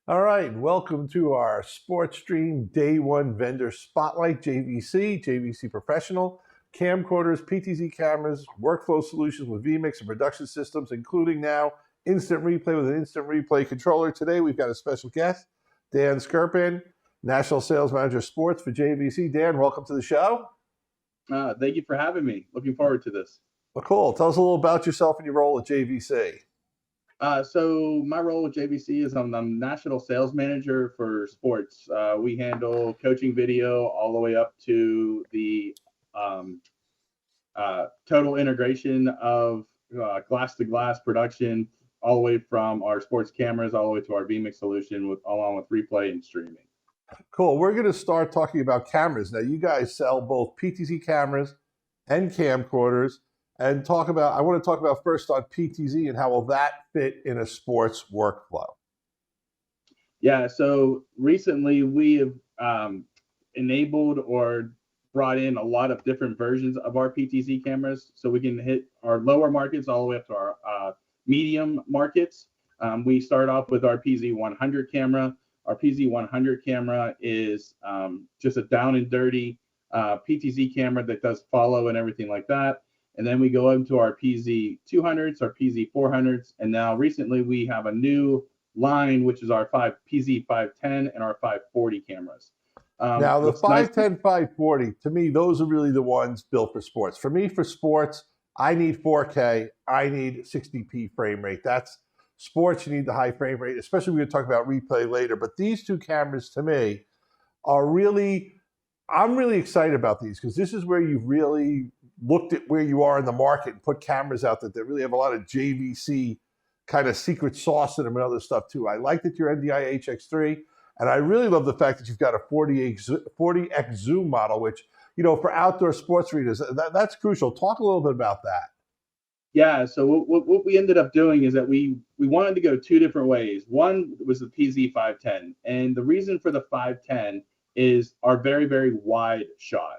All right, welcome to our SportStream Day 1 Vendor Spotlight, JVC Professional, Camcorders, PTZ Cameras, workflow solutions with vMix and production systems, including now instant replay with an instant replay controller. Today we've got a special guest, Dan Skirpan, National Sales Manager Sports for JVC. Dan, welcome to the show. Thank you for having me. Looking forward to this. Well, cool. Tell us a little about yourself and your role at JVC. So my role with JVC is I'm the National Sales Manager for sports. We handle coaching video all the way up to the total integration of glass-to-glass production, all the way from our sports cameras all the way to our vMix solution, along with replay and streaming. Cool. We're going to start talking about cameras. Now, you guys sell both PTZ cameras and camcorders, and I want to talk about first on PTZ and how will that fit in a sports workflow. Yeah, so recently we have enabled or brought in a lot of different versions of our PTZ cameras, so we can hit our lower markets all the way up to our medium markets. We start off with our PZ100 camera. Our PZ100 camera is just a down and dirty PTZ camera that does follow and everything like that. And then we go into our PZ200s, our PZ400s, and now recently we have a new line, which is our PZ510 and our 540 cameras. Now, the 510, 540, to me, those are really the ones built for sports. For me, for sports, I need 4K, I need 60p frame rate. That's sports, you need the high frame rate, especially we're going to talk about replay later. But these two cameras, to me, are really, I'm really excited about these because this is where you've really looked at where you are in the market and put cameras out that really have a lot of JVC kind of secret sauce in them and other stuff too. I like that you're NDI HX3, and I really love the fact that you've got a 40x zoom model, which, you know, for outdoor sports readers, that's crucial. Talk a little bit about that. Yeah, so what we ended up doing is that we wanted to go two different ways. One was the PZ510, and the reason for the 510 is our very, very wide shot.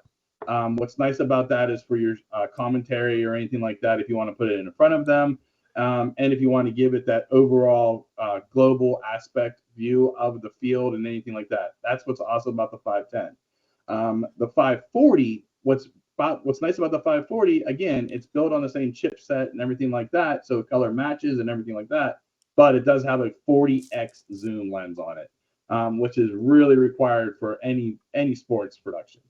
What's nice about that is for your commentary or anything like that, if you want to put it in front of them, and if you want to give it that overall global aspect view of the field and anything like that. That's what's awesome about the 510. The 540, what's nice about the 540, again, it's built on the same chipset and everything like that, so color matches and everything like that, but it does have a 40x zoom lens on it, which is really required for any sports production.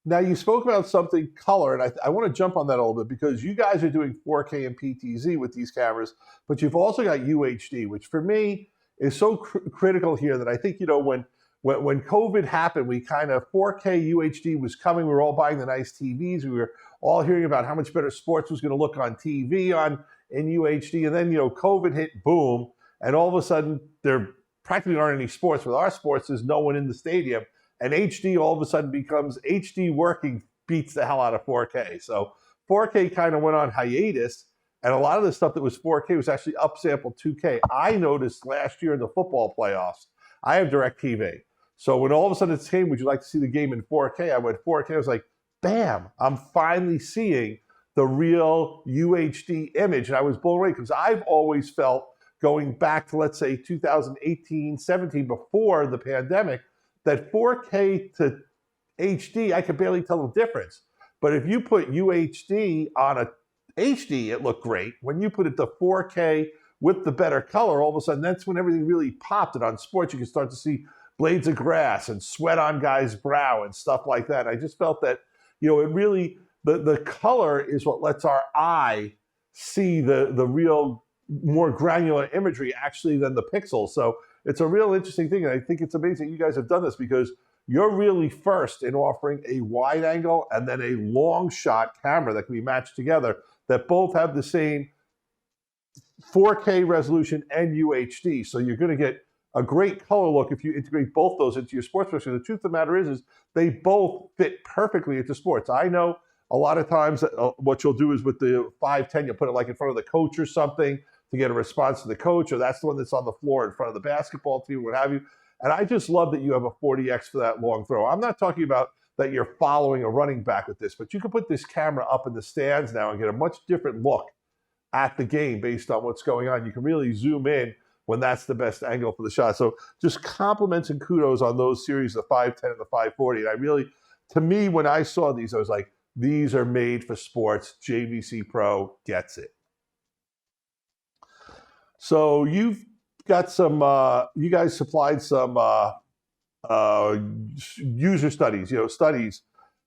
Now, you spoke about something color, and I want to jump on that a little bit because you guys are doing 4K and PTZ with these cameras, but you've also got UHD, which for me is so critical here that I think, you know, when COVID happened, we kind of 4K UHD was coming. We were all buying the nice TVs. We were all hearing about how much better sports was going to look on TV in UHD. And then, you know, COVID hit, boom, and all of a sudden there practically aren't any sports. With our sports, there's no one in the stadium. And HD all of a sudden becomes HD working beats the hell out of 4K. So 4K kind of went on hiatus, and a lot of the stuff that was 4K was actually upsampled 2K. I noticed last year in the football playoffs, I have DirecTV. So when all of a sudden it came, would you like to see the game in 4K? I went 4K. I was like, bam, I'm finally seeing the real UHD image. And I was blown away because I've always felt, going back to, let's say, 2018, 17, before the pandemic, that 4K to HD, I could barely tell the difference. But if you put UHD on a HD, it looked great. When you put it to 4K with the better color, all of a sudden, that's when everything really popped. And on sports, you can start to see blades of grass and sweat on guys' brow and stuff like that. I just felt that, you know, it really, the color is what lets our eye see the real more granular imagery actually than the pixels. So it's a real interesting thing, and I think it's amazing you guys have done this because you're really first in offering a wide angle and then a long shot camera that can be matched together that both have the same 4K resolution and UHD. So you're going to get a great color look if you integrate both those into your sports production. The truth of the matter is they both fit perfectly into sports. I know a lot of times what you'll do is with the 510, you'll put it like in front of the coach or something to get a response to the coach, or that's the one that's on the floor in front of the basketball team, what have you. And I just love that you have a 40X for that long throw. I'm not talking about that you're following a running back with this, but you can put this camera up in the stands now and get a much different look at the game based on what's going on. You can really zoom in when that's the best angle for the shot. So just compliments and kudos on those series, the 510 and the 540. And I really, to me, when I saw these, I was like, these are made for sports. JVC Pro gets it. So you've got some, you guys supplied some user studies, studies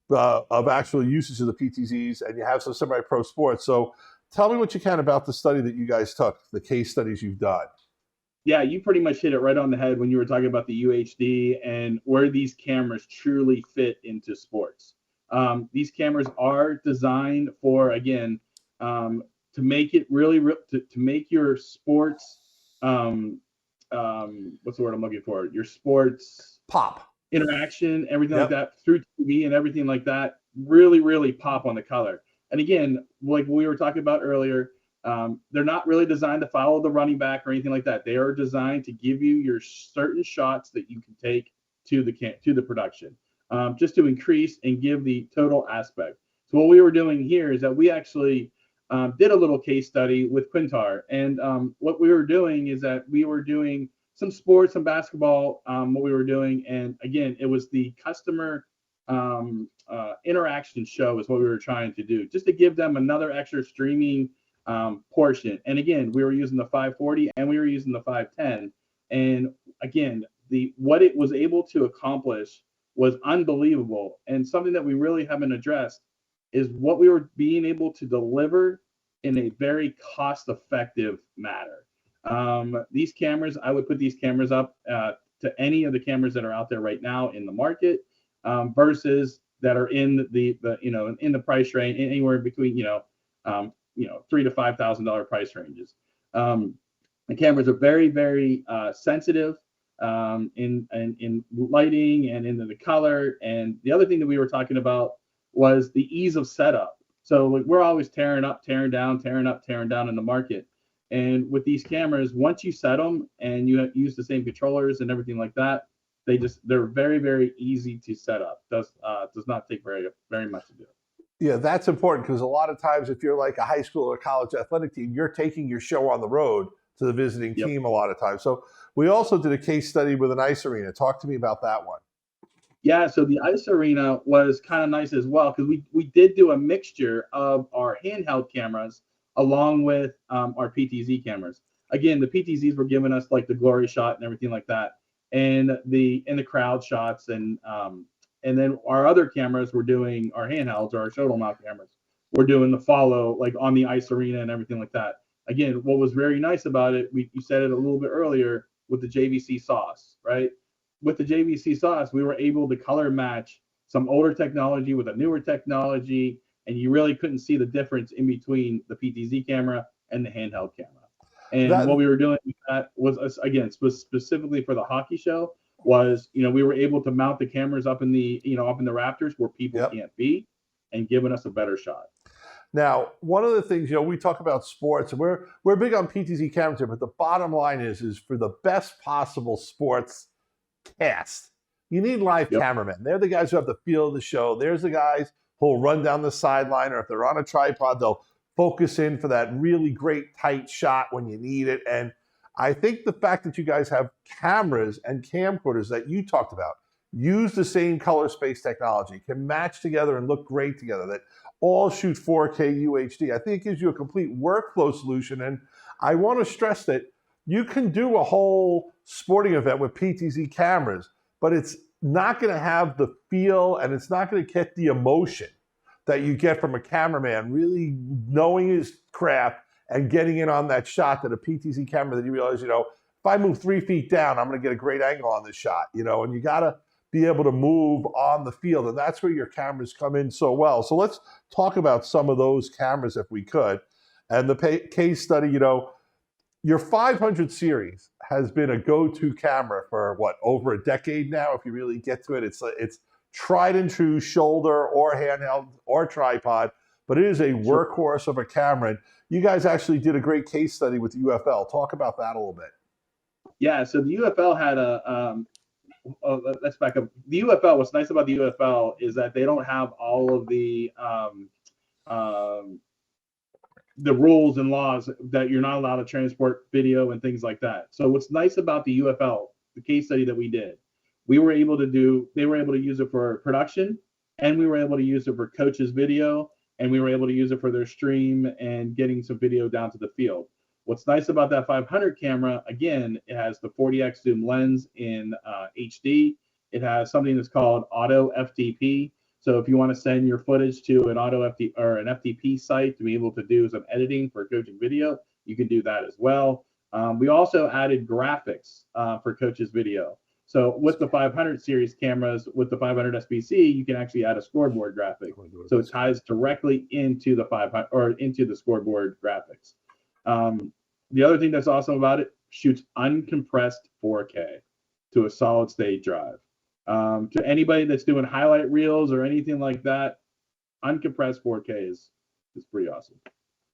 of actual usage of the PTZs, and you have some semi-pro sports. So tell me what you can about the study that you guys took, the case studies you've done. Yeah, you pretty much hit it right on the head when you were talking about the UHD and where these cameras truly fit into sports. These cameras are designed for, again, to make it really, to make your sports, what's the word I'm looking for? Your sports pop interaction, everything like that through TV and everything like that, really, really pop on the color. And again, like we were talking about earlier, they're not really designed to follow the running back or anything like that. They are designed to give you your certain shots that you can take to the production, just to increase and give the total aspect. So what we were doing here is that we actually did a little case study with Quintar, and what we were doing is that we were doing some sports, some basketball, what we were doing, and again, it was the customer interaction show is what we were trying to do, just to give them another extra streaming portion. And again, we were using the 540 and we were using the 510, and again, what it was able to accomplish was unbelievable. And something that we really haven't addressed is what we were being able to deliver in a very cost-effective manner. These cameras, I would put these cameras up to any of the cameras that are out there right now in the market, versus that are in the in the price range, anywhere between $3,000 to $5,000 price ranges. The cameras are very, very sensitive in lighting and in the color. And the other thing that we were talking about was the ease of setup. So like, we're always tearing up, tearing down, tearing up, tearing down in the market. And with these cameras, once you set them and you use the same controllers and everything like that, they're very, very easy to set up. Does not take very much to do. Yeah, that's important, because a lot of times if you're like a high school or college athletic team, you're taking your show on the road to the visiting team a lot of times. So we also did a case study with an ice arena. Talk to me about that one. Yeah, so the ice arena was kind of nice as well, because we did do a mixture of our handheld cameras along with our PTZ cameras. Again, the PTZs were giving us like the glory shot and everything like that, and the crowd shots, and then our other cameras were doing our handhelds or our shuttle mount cameras. We're doing the follow like on the ice arena and everything like that. Again, what was very nice about it, you said it a little bit earlier with the JVC sauce, right? With the JVC sauce, we were able to color match some older technology with a newer technology, and you really couldn't see the difference in between the PTZ camera and the handheld camera. And what we were doing with that was, again, specifically for the hockey show, was we were able to mount the cameras up in the up in the rafters where people can't be, and giving us a better shot. Now, one of the things, we talk about sports, and we're big on PTZ cameras here, but the bottom line is for the best possible sports cast, you need live cameramen. They're the guys who have the feel of the show. There's the guys who'll run down the sideline, or if they're on a tripod, they'll focus in for that really great tight shot when you need it. And I think the fact that you guys have cameras and camcorders that you talked about, use the same color space technology, can match together and look great together, that all shoot 4K UHD, I think it gives you a complete workflow solution. And I want to stress that you can do a whole sporting event with PTZ cameras, but it's not going to have the feel, and it's not going to get the emotion that you get from a cameraman really knowing his craft and getting in on that shot, that a PTZ camera that you realize, if I move 3 feet down, I'm going to get a great angle on this shot, and you got to be able to move on the field. And that's where your cameras come in so well. So let's talk about some of those cameras if we could. And the case study, your 500 series has been a go-to camera for over a decade now. If you really get to it, it's tried and true, shoulder or handheld or tripod, but it is a workhorse of a camera. And you guys actually did a great case study with the UFL. Talk about that a little bit. Yeah, so the UFL had let's back up. The UFL, what's nice about the UFL is that they don't have all of the the rules and laws that you're not allowed to transport video and things like that. So what's nice about the UFL, the case study that we did, they were able to use it for production, and we were able to use it for coaches video, and we were able to use it for their stream and getting some video down to the field. What's nice about that 500 camera, again, it has the 40x zoom lens in HD. It has something that's called auto FTP. So if you want to send your footage to an auto FTP or an FTP site to be able to do some editing for coaching video, you can do that as well. We also added graphics for coaches video. So with the 500 series cameras, with the 500 SBC, you can actually add a scoreboard graphic. So it ties directly into the 500 or into the scoreboard graphics. The other thing that's awesome about it, shoots uncompressed 4K to a solid state drive. To anybody that's doing highlight reels or anything like that, uncompressed 4K is pretty awesome.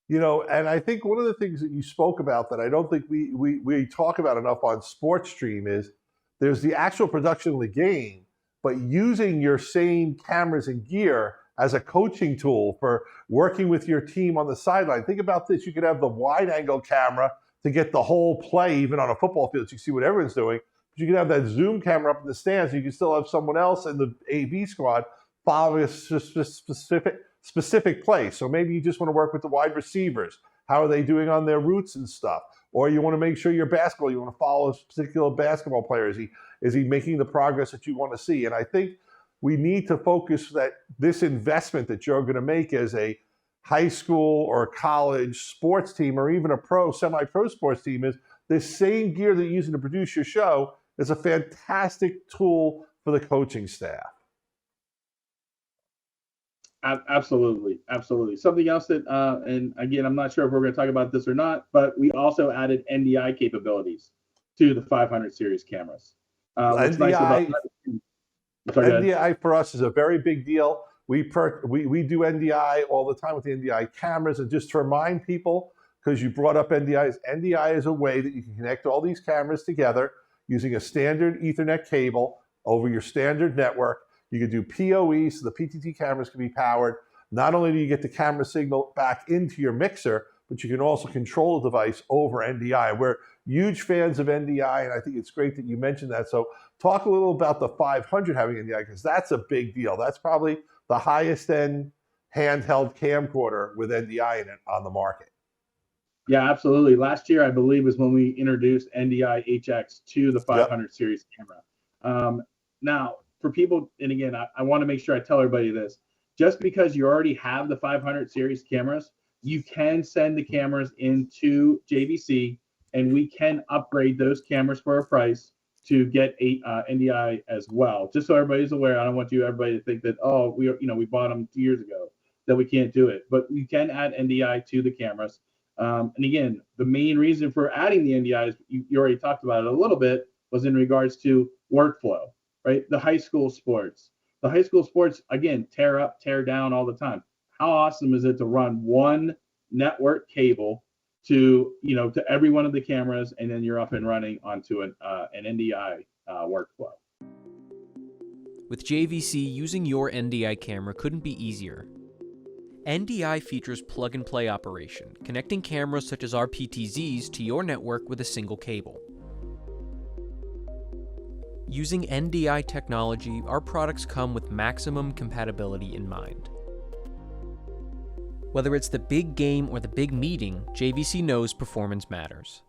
You know, and I think one of the things that you spoke about that I don't think we talk about enough on SportStream is there's the actual production of the game, but using your same cameras and gear as a coaching tool for working with your team on the sideline. Think about this. You could have the wide angle camera to get the whole play, even on a football field, so you see what everyone's doing. But you can have that zoom camera up in the stands, and you can still have someone else in the A/B squad following a specific play. So maybe you just want to work with the wide receivers. How are they doing on their routes and stuff? Or you want to make sure your basketball, you want to follow a particular basketball player. Is he making the progress that you want to see? And I think we need to focus that this investment that you're going to make as a high school or college sports team, or even a semi-pro sports team, is this same gear that you're using to produce your show is a fantastic tool for the coaching staff. Absolutely. Something else that, and again, I'm not sure if we're going to talk about this or not, but we also added NDI capabilities to the 500 series cameras. What's nice about that, NDI for us is a very big deal. We do NDI all the time with the NDI cameras. And just to remind people, because you brought up NDIs, NDI is a way that you can connect all these cameras together using a standard Ethernet cable over your standard network. You can do PoE, so the PTZ cameras can be powered. Not only do you get the camera signal back into your mixer, but you can also control the device over NDI. We're huge fans of NDI, and I think it's great that you mentioned that. So talk a little about the 500 having NDI, because that's a big deal. That's probably the highest end handheld camcorder with NDI in it on the market. Yeah, absolutely. Last year, I believe, was when we introduced NDI HX to the 500 series camera. Now, for people, and again, I want to make sure I tell everybody this, just because you already have the 500 series cameras, you can send the cameras into JVC, and we can upgrade those cameras for a price to get NDI as well. Just so everybody's aware, I don't want everybody to think that, oh, we bought them 2 years ago, that we can't do it. But you can add NDI to the cameras. And again, the main reason for adding the NDIs, you already talked about it a little bit, was in regards to workflow, right? The high school sports. The high school sports, again, tear up, tear down all the time. How awesome is it to run one network cable to every one of the cameras, and then you're up and running onto an NDI workflow. With JVC, using your NDI camera couldn't be easier. NDI features plug-and-play operation, connecting cameras such as our PTZs to your network with a single cable. Using NDI technology, our products come with maximum compatibility in mind. Whether it's the big game or the big meeting, JVC knows performance matters.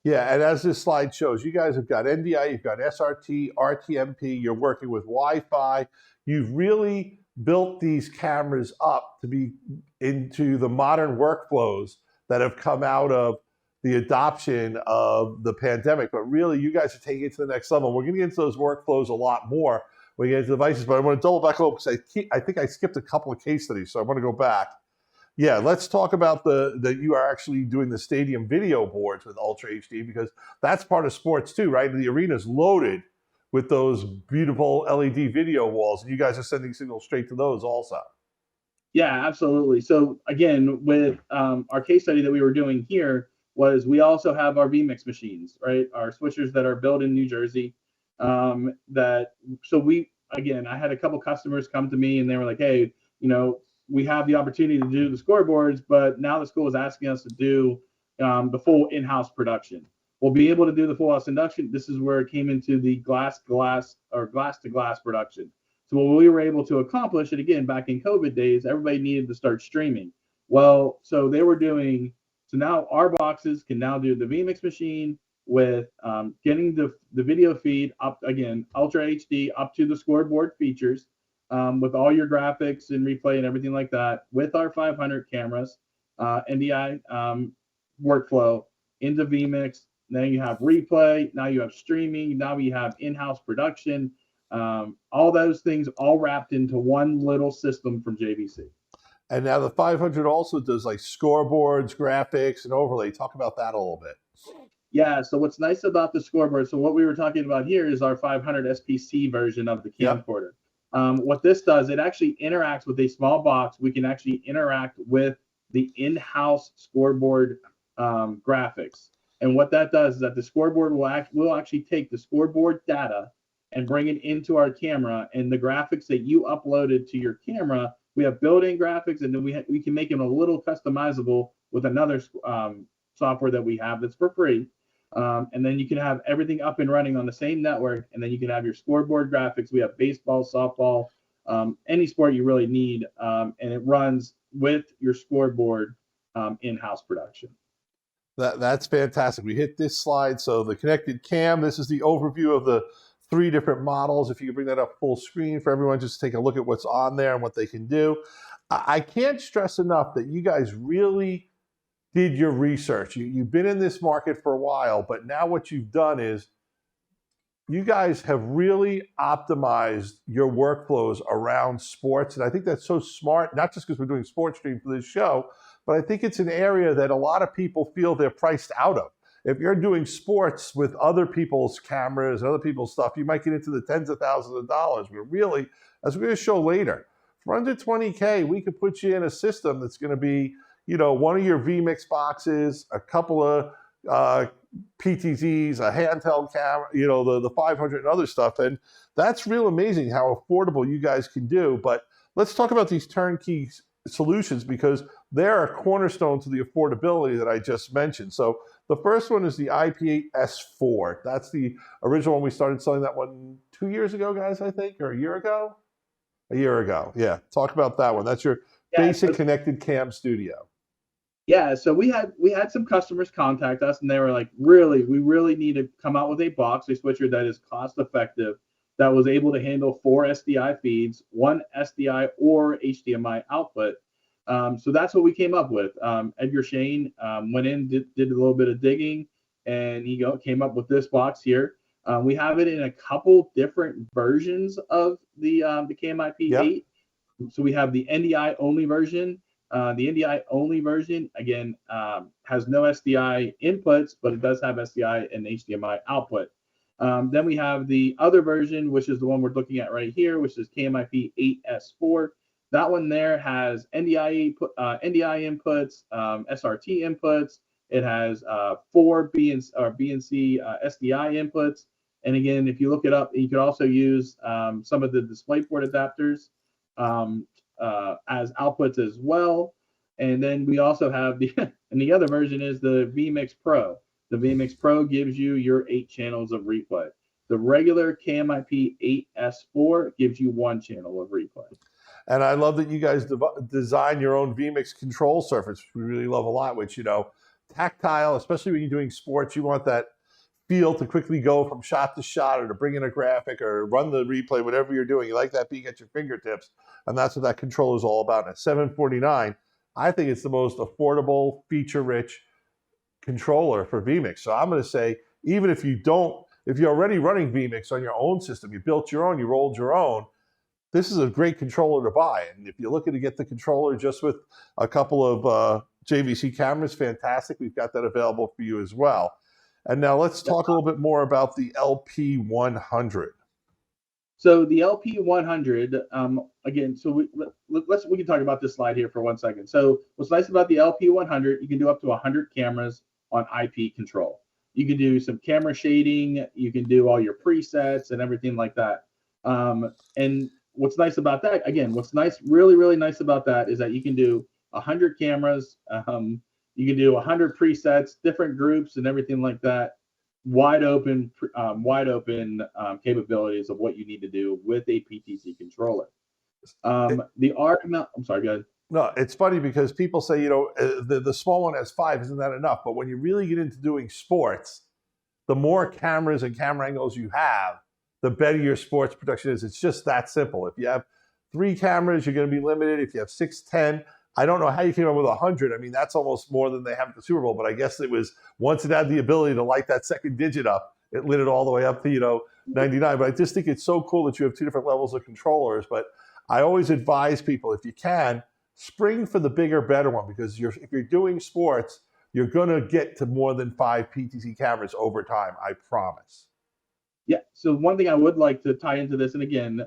Yeah, and as this slide shows, you guys have got NDI, you've got SRT, RTMP, you're working with Wi-Fi. You've really built these cameras up to be into the modern workflows that have come out of the adoption of the pandemic. But really, you guys are taking it to the next level. We're going to get into those workflows a lot more when we get into devices, but I want to double back a little because I think I skipped a couple of case studies, so I want to go back. Yeah, let's talk about that you are actually doing the stadium video boards with Ultra HD, because that's part of sports too, right? The arena's loaded with those beautiful LED video walls, and you guys are sending signals straight to those also. Yeah, absolutely. So again, with our case study that we were doing here, was we also have our vMix machines, right? Our switchers that are built in New Jersey. So we again, I had a couple customers come to me and they were like, hey, we have the opportunity to do the scoreboards, but now the school is asking us to do the full in-house production. We'll be able to do the full house induction. This is where it came into the glass to glass production. So what we were able to accomplish, and again, back in COVID days, everybody needed to start streaming. Well, so now our boxes can now do the vMix machine with getting the video feed up, again, Ultra HD up to the scoreboard features, with all your graphics and replay and everything like that, with our 500 cameras, NDI workflow into vMix. Then you have replay. Now you have streaming. Now you have in-house production. All those things all wrapped into one little system from JVC. And now the 500 also does like scoreboards, graphics, and overlay. Talk about that a little bit. Yeah, so what's nice about the scoreboard, so what we were talking about here is our 500 SPC version of the camcorder. Yep. What this does, it actually interacts with a small box. We can actually interact with the in-house scoreboard graphics. And what that does is that the scoreboard will actually take the scoreboard data and bring it into our camera, and the graphics that you uploaded to your camera, we have built-in graphics, and then we can make them a little customizable with another software that we have that's for free. And then you can have everything up and running on the same network, and then you can have your scoreboard graphics. We have baseball, softball, any sport you really need, and it runs with your scoreboard in-house production. That's fantastic. We hit this slide. So the connected cam, this is the overview of the 3 different models. If you can bring that up full screen for everyone, just take a look at what's on there and what they can do. I can't stress enough that you guys really did your research. You've been in this market for a while, but now what you've done is you guys have really optimized your workflows around sports. And I think that's so smart, not just because we're doing SportStream for this show, but I think it's an area that a lot of people feel they're priced out of. If you're doing sports with other people's cameras and other people's stuff, you might get into the tens of thousands of dollars. We're really, as we're going to show later, for under $20K, we could put you in a system that's going to be, one of your vMix boxes, a couple of PTZs, a handheld camera, the 500 and other stuff. And that's real amazing how affordable you guys can do. But let's talk about these turnkey solutions, because they're a cornerstone to the affordability that I just mentioned. So the first one is the IP8S4. That's the original one. We started selling that one 2 years ago, guys, I think, or a year ago? A year ago, yeah. Talk about that one. That's your basic connected cam studio. Yeah, so we had some customers contact us, and they were like, we really need to come out with a box, a switcher that is cost effective, that was able to handle 4 SDI feeds, 1 SDI or HDMI output. So that's what we came up with. Edgar Shane went in, did a little bit of digging, and he came up with this box here. We have it in a couple different versions of the CamIP8. Yep. So we have the NDI only version. The NDI only version, again, has no SDI inputs, but it does have SDI and HDMI output. Then we have the other version, which is the one we're looking at right here, which is CamIP8S4. That one there has NDI inputs, SRT inputs. It has 4 B and C SDI inputs. And again, if you look it up, you can also use some of the DisplayPort adapters as outputs as well. And then we also have and the other version is the vMix Pro. The vMix Pro gives you your 8 channels of replay. The regular CamIP8S4 gives you 1 channel of replay. And I love that you guys design your own vMix control surface, which we really love a lot, which, tactile, especially when you're doing sports, you want that feel to quickly go from shot to shot, or to bring in a graphic or run the replay, whatever you're doing. You like that being at your fingertips. And that's what that controller is all about. And at $749, I think it's the most affordable, feature-rich controller for vMix. So I'm going to say, even if you're already running vMix on your own system, you built your own, you rolled your own, this is a great controller to buy. And if you're looking to get the controller just with a couple of JVC cameras, fantastic. We've got that available for you as well. And now let's talk a little bit more about the LP100. So the LP100, again, so we can talk about this slide here for 1 second. So what's nice about the LP100, you can do up to 100 cameras on IP control. You can do some camera shading, you can do all your presets and everything like that. And what's nice about that, again, what's nice, really, really nice about that is that you can do 100 cameras. You can do 100 presets, different groups, and everything like that. Wide open capabilities of what you need to do with a PTZ controller. The R mount. I'm sorry, go ahead. No, it's funny because people say, the small one has 5, isn't that enough? But when you really get into doing sports, the more cameras and camera angles you have, the better your sports production is. It's just that simple. If you have 3 cameras, you're going to be limited. If you have 6, 10, I don't know how you came up with 100. I mean, that's almost more than they have at the Super Bowl. But I guess it was, once it had the ability to light that second digit up, it lit it all the way up to 99. But I just think it's so cool that you have 2 different levels of controllers. But I always advise people, if you can, spring for the bigger, better one, because if you're doing sports, you're going to get to more than 5 PTZ cameras over time, I promise. Yeah, so one thing I would like to tie into this, and again,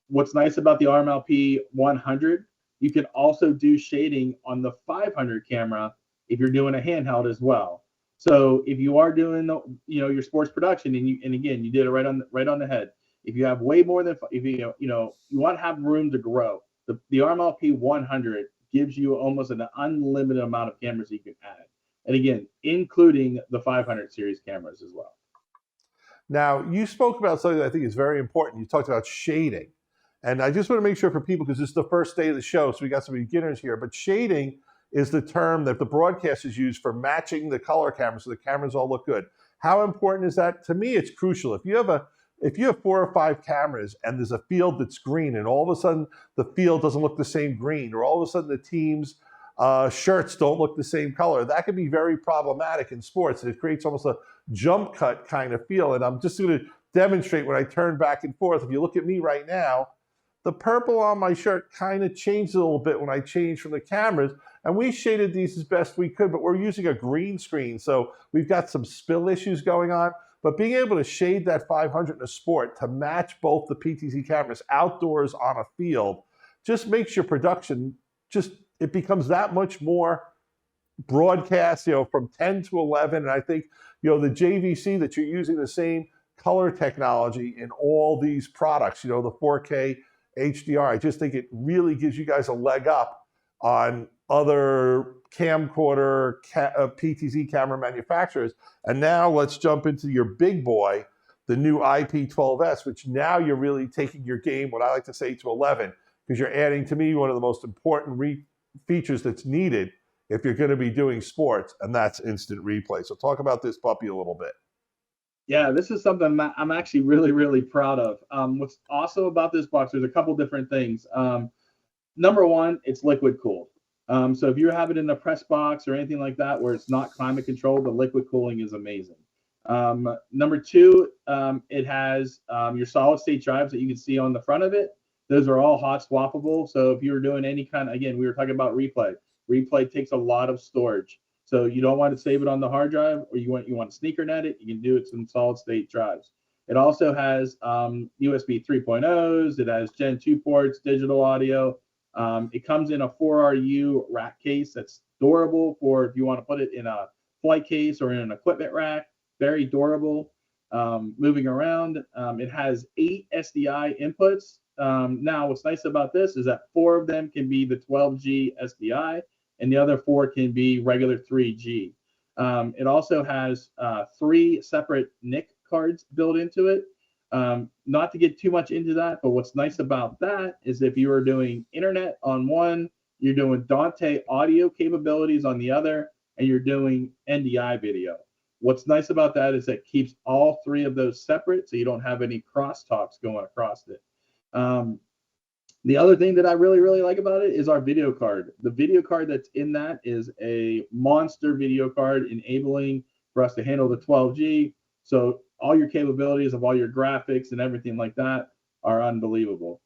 what's nice about the RMLP 100, you can also do shading on the 500 camera if you're doing a handheld as well. So if you are doing your sports production, and again, you did it right on the head. If you have way more than, if you want to have room to grow, the RMLP 100 gives you almost an unlimited amount of cameras you can add. And again, including the 500 series cameras as well. Now, you spoke about something that I think is very important. You talked about shading. And I just want to make sure for people, because this is the first day of the show, so we got some beginners here, but shading is the term that the broadcasters use for matching the color cameras so the cameras all look good. How important is that? To me, it's crucial. If you have 4 or 5 cameras and there's a field that's green and all of a sudden the field doesn't look the same green, or all of a sudden the team's shirts don't look the same color, that can be very problematic in sports. And it creates almost a jump cut kind of feel. And I'm just going to demonstrate when I turn back and forth. If you look at me right now, the purple on my shirt kind of changed a little bit when I changed from the cameras. And we shaded these as best we could, but we're using a green screen. So we've got some spill issues going on. But being able to shade that 500 in a sport to match both the PTZ cameras outdoors on a field just makes your production, it becomes that much more broadcast, from 10 to 11. And I think, the JVC, that you're using the same color technology in all these products, the 4K HDR, I just think it really gives you guys a leg up on other camcorder PTZ camera manufacturers. And now let's jump into your big boy, the new IP12S, which now you're really taking your game, what I like to say, to 11, because you're adding, to me, one of the most important features that's needed if you're going to be doing sports, and that's instant replay. So talk about this puppy a little bit. Yeah, this is something I'm actually really, really proud of. What's awesome about this box, there's a couple different things. Number one, it's liquid cooled. So if you have it in a press box or anything like that where it's not climate controlled, the liquid cooling is amazing. Number two, it has your solid state drives that you can see on the front of it. Those are all hot swappable. So if you were doing any kind of, again, we were talking about replay. Replay takes a lot of storage. So you don't want to save it on the hard drive, or you want to sneaker net it, you can do it in solid state drives. It also has USB 3.0s. It has Gen 2 ports, digital audio. It comes in a 4RU rack case that's durable for if you want to put it in a flight case or in an equipment rack. Very durable, moving around. It has 8 SDI inputs. Now, what's nice about this is that 4 of them can be the 12G SDI, and the other 4 can be regular 3G. It also has 3 separate NIC cards built into it. Not to get too much into that, but what's nice about that is if you are doing internet on one, you're doing Dante audio capabilities on the other, and you're doing NDI video. What's nice about that is it keeps all 3 of those separate, so you don't have any crosstalks going across it. The other thing that I really, really like about it is our video card. The video card that's in that is a monster video card, enabling for us to handle the 12G. So all your capabilities of all your graphics and everything like that are unbelievable.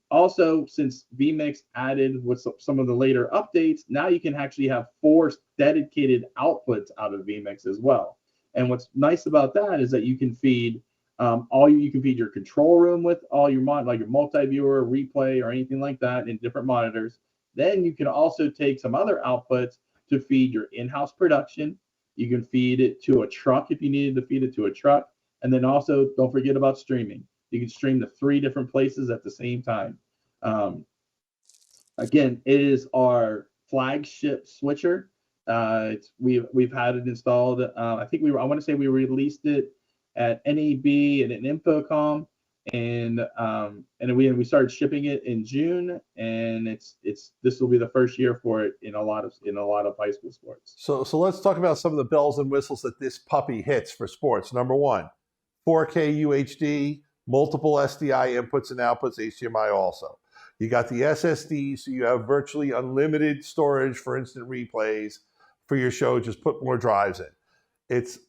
Also, since vMix added with some of the later updates, now you can actually have 4 dedicated outputs out of vMix as well. And what's nice about that is that you can feed you can feed your control room with all your like your multi-viewer, replay, or anything like that in different monitors. Then you can also take some other outputs to feed your in-house production. You can feed it to a truck if you needed to feed it to a truck. And then also, don't forget about streaming. You can stream to 3 different places at the same time. Again, it is our flagship switcher. We've had it installed. I want to say we released it at NAB and at Infocom, and we started shipping it in June, and this will be the first year for it in a lot of high school sports. So let's talk about some of the bells and whistles that this puppy hits for sports. Number one, 4K UHD, multiple SDI inputs and outputs, HDMI also. You got the SSD, so you have virtually unlimited storage for instant replays for your show. Just put more drives in. It's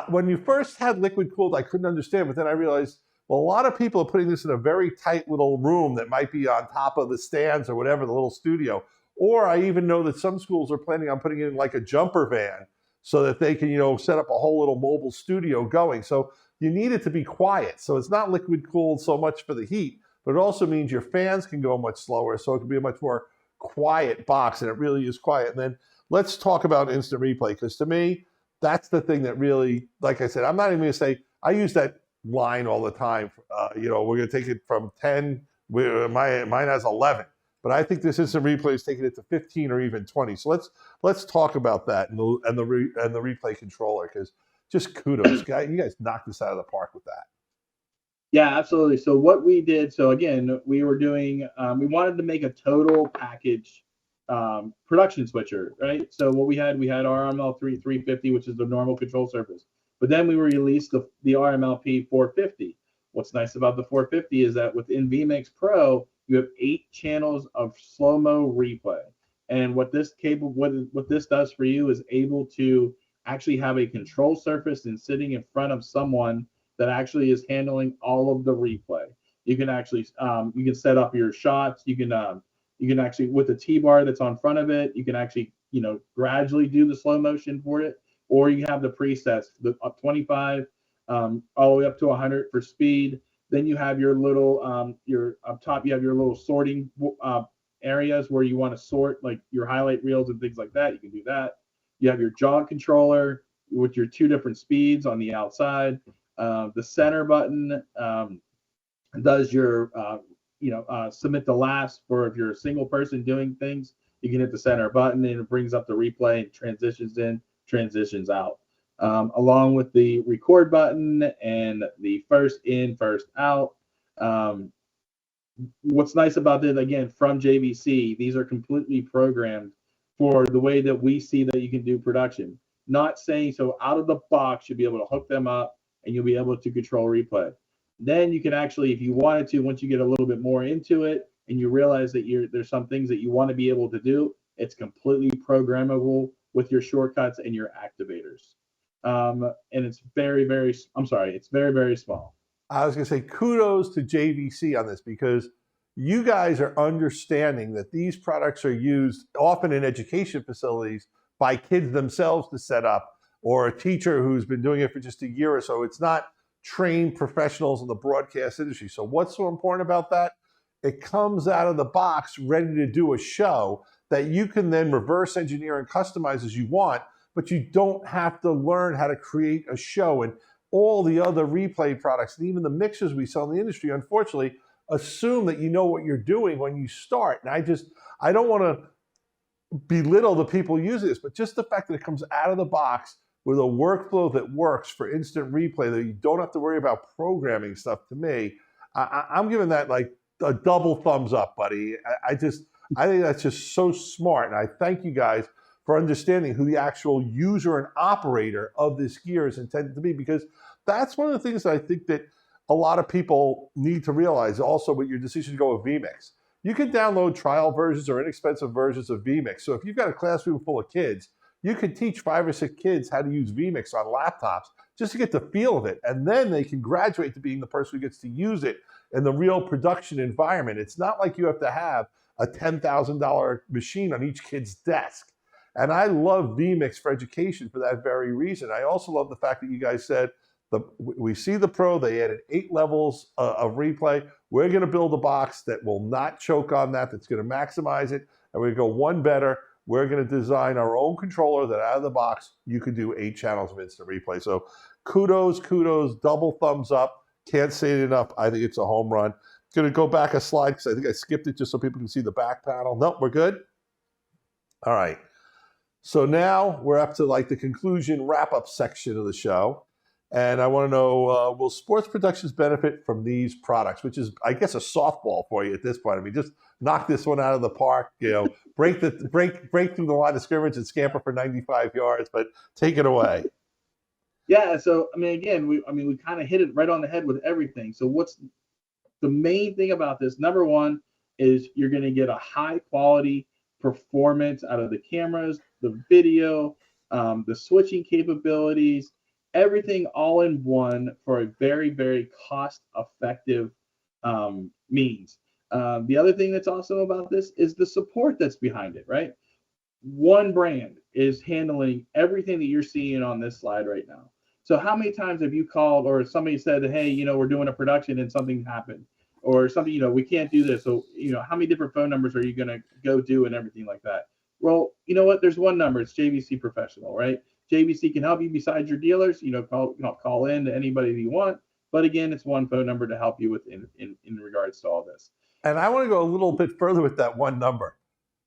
when you first had liquid cooled, I couldn't understand, but then I realized, well, a lot of people are putting this in a very tight little room that might be on top of the stands or whatever, the little studio. Or I even know that some schools are planning on putting it in like a jumper van so that they can, set up a whole little mobile studio going. So you need it to be quiet. So it's not liquid cooled so much for the heat, but it also means your fans can go much slower, so it can be a much more quiet box, and it really is quiet. And then let's talk about instant replay, because to me, that's the thing that really, like I said, I'm not even going to say, I use that line all the time. We're going to take it from 10, mine has 11, but I think this instant replay is taking it to 15 or even 20. So let's talk about that and the replay controller, because just kudos, guys. You guys knocked this out of the park with that. Yeah, absolutely. So what we did, so again, we were doing, we wanted to make a total package production switcher, right? So what we had RML 350, which is the normal control surface. But then we released the RMLP 450. What's nice about the 450 is that within vMix Pro, you have 8 channels of slow-mo replay. And what this does for you is able to actually have a control surface and sitting in front of someone that actually is handling all of the replay. You can actually you can set up your shots. You can actually, with the T-bar that's on front of it, you can actually gradually do the slow motion for it, or you have the presets, the up 25 all the way up to 100 for speed. Then you have your little up top, you have your little sorting areas where you want to sort like your highlight reels and things like that. You can do that. You have your jog controller with your 2 different speeds on the outside. The center button does your submit the last for if you're a single person doing things. You can hit the center button and it brings up the replay and transitions in, transitions out, along with the record button and the first in, first out. What's nice about this, again, from JVC, these are completely programmed for the way that we see that you can do production. Not saying so out of the box, you'll be able to hook them up and you'll be able to control replay. Then you can actually, if you wanted to, once you get a little bit more into it and you realize that there's some things that you want to be able to do, it's completely programmable with your shortcuts and your activators. And it's very, very small. I was going to say kudos to JVC on this, because you guys are understanding that these products are used often in education facilities by kids themselves to set up, or a teacher who's been doing it for just a year or so. It's not trained professionals in the broadcast industry. So what's so important about that? It comes out of the box ready to do a show that you can then reverse engineer and customize as you want, but you don't have to learn how to create a show. And all the other replay products and even the mixers we sell in the industry, unfortunately, assume that you know what you're doing when you start. And I don't want to belittle the people using this, but just the fact that it comes out of the box with a workflow that works for instant replay, that you don't have to worry about programming stuff, to me, I'm giving that like a double thumbs up, buddy. I think that's just so smart. And I thank you guys for understanding who the actual user and operator of this gear is intended to be, because that's one of the things that I think that a lot of people need to realize also with your decision to go with vMix. You can download trial versions or inexpensive versions of vMix. So if you've got a classroom full of kids, you could teach 5 or 6 kids how to use vMix on laptops just to get the feel of it. And then they can graduate to being the person who gets to use it in the real production environment. It's not like you have to have a $10,000 machine on each kid's desk. And I love vMix for education for that very reason. I also love the fact that you guys said, we see the Pro, they added 8 levels of replay. We're going to build a box that will not choke on that, that's going to maximize it. And we're going to go one better. We're going to design our own controller that out of the box, you could do 8 channels of instant replay. So kudos, double thumbs up. Can't say it enough. I think it's a home run. Going to go back a slide because I think I skipped it just so people can see the back panel. Nope, we're good. All right. So now we're up to like the conclusion wrap-up section of the show. And I want to know, will sports productions benefit from these products? Which is, I guess, a softball for you at this point. I mean, just knock this one out of the park, break through the line of scrimmage and scamper for 95 yards, but take it away. Yeah, so I mean, again, we kind of hit it right on the head with everything. So what's the main thing about this? Number one is you're going to get a high quality performance out of the cameras, the video, the switching capabilities, everything all in one for a very, very cost effective means. The other thing that's awesome about this is the support that's behind it, right? One brand is handling everything that you're seeing on this slide right now. So how many times have you called or somebody said, hey, we're doing a production and something happened or something, we can't do this. So, how many different phone numbers are you going to go do and everything like that? Well, you know what? There's one number. It's JVC Professional, right? JVC can help you besides your dealers. Call in to anybody that you want. But again, it's one phone number to help you with in regards to all this. And I want to go a little bit further with that one number.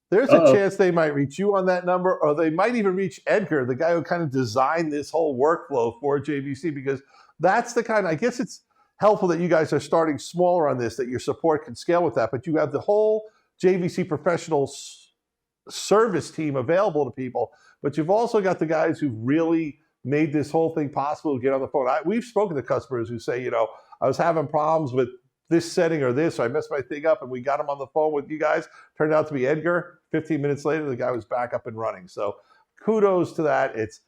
There's a chance they might reach you on that number, or they might even reach Edgar, the guy who kind of designed this whole workflow for JVC, because that's the kind, I guess it's helpful that you guys are starting smaller on this, that your support can scale with that, but you have the whole JVC Professional service team available to people, but you've also got the guys who've really made this whole thing possible to get on the phone. We've spoken to customers who say, I was having problems with this setting or this, so I messed my thing up, and we got him on the phone with you guys. Turned out to be Edgar. 15 minutes later, the guy was back up and running. So kudos to that. It's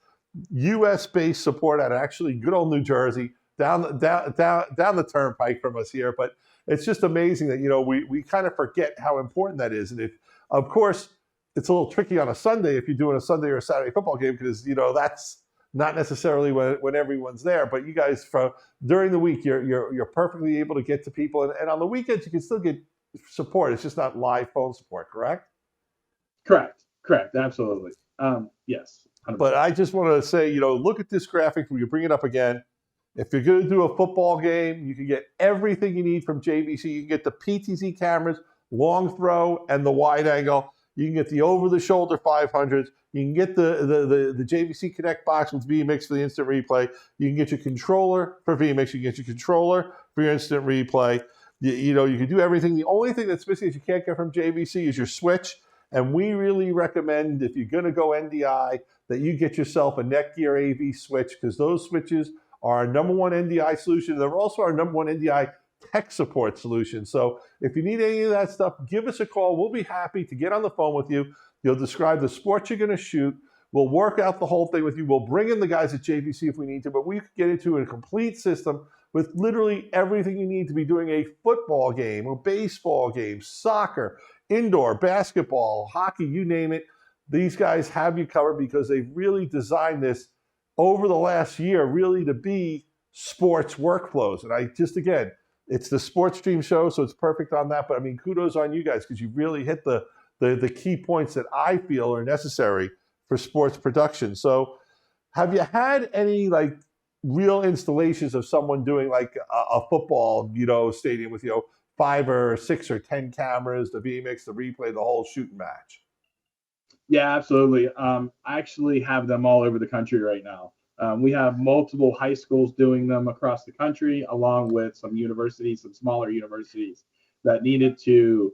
U.S.-based support out of actually good old New Jersey, down the turnpike from us here. But it's just amazing that, we kind of forget how important that is. And of course, it's a little tricky on a Sunday if you're doing a Sunday or a Saturday football game because, that's not necessarily when everyone's there, but you guys during the week you're perfectly able to get to people, and on the weekends you can still get support. It's just not live phone support, correct? Correct, absolutely. Yes. 100%. But I just want to say, look at this graphic. We can bring it up again. If you're going to do a football game, you can get everything you need from JVC. You can get the PTZ cameras, long throw, and the wide angle. You can get the over-the-shoulder 500s. You can get the JVC Connect box with vMix for the instant replay. You can get your controller for vMix. You can get your controller for your instant replay. You can do everything. The only thing that's missing is you can't get from JVC is your switch. And we really recommend, if you're going to go NDI, that you get yourself a Netgear AV switch, because those switches are our number one NDI solution. They're also our number one NDI tech support solution. So if you need any of that stuff, give us a call. We'll be happy to get on the phone with you. You'll describe the sport you're going to shoot. We'll work out the whole thing with you. We'll bring in the guys at JVC if we need to, but we could get into a complete system with literally everything you need to be doing a football game, a baseball game, soccer, indoor, basketball, hockey, you name it. These guys have you covered because they've really designed this over the last year really to be sports workflows. And again, it's the SportStream show, so it's perfect on that. But I mean, kudos on you guys because you really hit the key points that I feel are necessary for sports production. So have you had any real installations of someone doing a football, stadium with, 5 or 6 or 10 cameras, the vMix, the replay, the whole shooting match? Yeah, absolutely. I actually have them all over the country right now. We have multiple high schools doing them across the country, along with some universities, some smaller universities that needed to,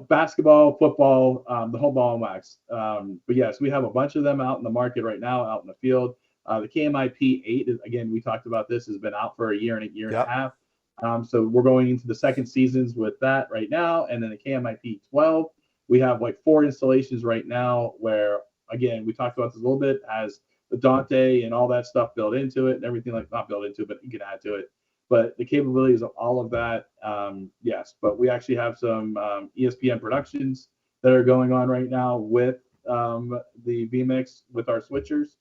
basketball, football, the whole ball and wax. But yes, we have a bunch of them out in the market right now, out in the field. The KMIP 8, again, we talked about this, has been out for a year and a half. So we're going into the second seasons with that right now. And then the KMIP 12, we have 4 installations right now where, again, we talked about this a little bit, has the Dante and all that stuff built into it and everything, not built into it, but you can add to it. But the capabilities of all of that, yes. But we actually have some ESPN productions that are going on right now with the vMix with our switchers.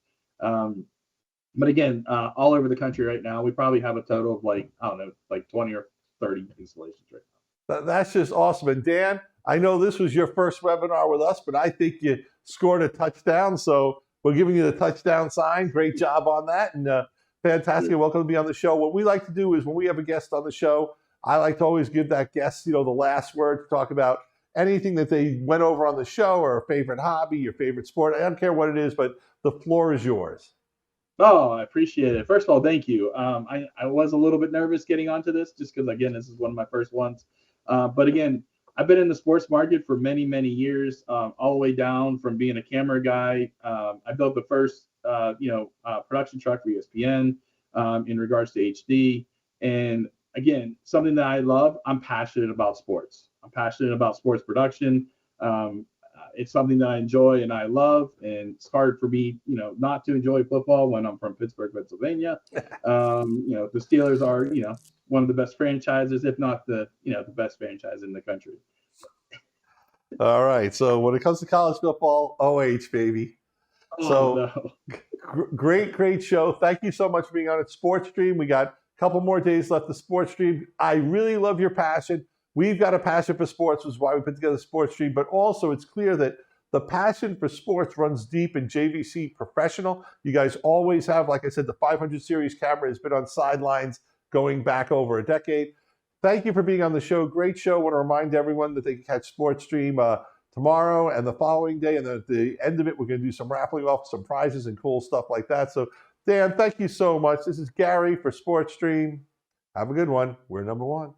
But again, all over the country right now, we probably have a total of 20 or 30 installations right now. That's just awesome. And Dan, I know this was your first webinar with us, but I think you scored a touchdown. So we're giving you the touchdown sign. Great job on that. And Fantastic. Sure. Welcome to be on the show. What we like to do is when we have a guest on the show, I like to always give that guest, the last word to talk about anything that they went over on the show, or a favorite hobby, your favorite sport. I don't care what it is, but the floor is yours. Oh, I appreciate it. First of all, thank you. I was a little bit nervous getting onto this just because, again, this is one of my first ones. But again, I've been in the sports market for many, many years, all the way down from being a camera guy. I built the first, production truck for ESPN in regards to HD. And again, something that I love, I'm passionate about sports. I'm passionate about sports production. It's something that I enjoy and I love, and it's hard for me, not to enjoy football when I'm from Pittsburgh, Pennsylvania. The Steelers are, one of the best franchises, if not the best franchise in the country. All right. So when it comes to college football, OH, baby. Great show. Thank you so much for being on at SportStream. We got a couple more days left of SportStream. I really love your passion. We've got a passion for sports, which is why we put together SportStream, but also it's clear that the passion for sports runs deep in JVC Professional. You guys always have, like I said, the 500 series camera has been on sidelines going back over a decade. Thank you for being on the show. Great show. I want to remind everyone that they can catch SportStream tomorrow and the following day. And at the end of it, we're going to do some raffling off some prizes and cool stuff like that. So, Dan, thank you so much. This is Gary for SportStream. Have a good one. We're number one.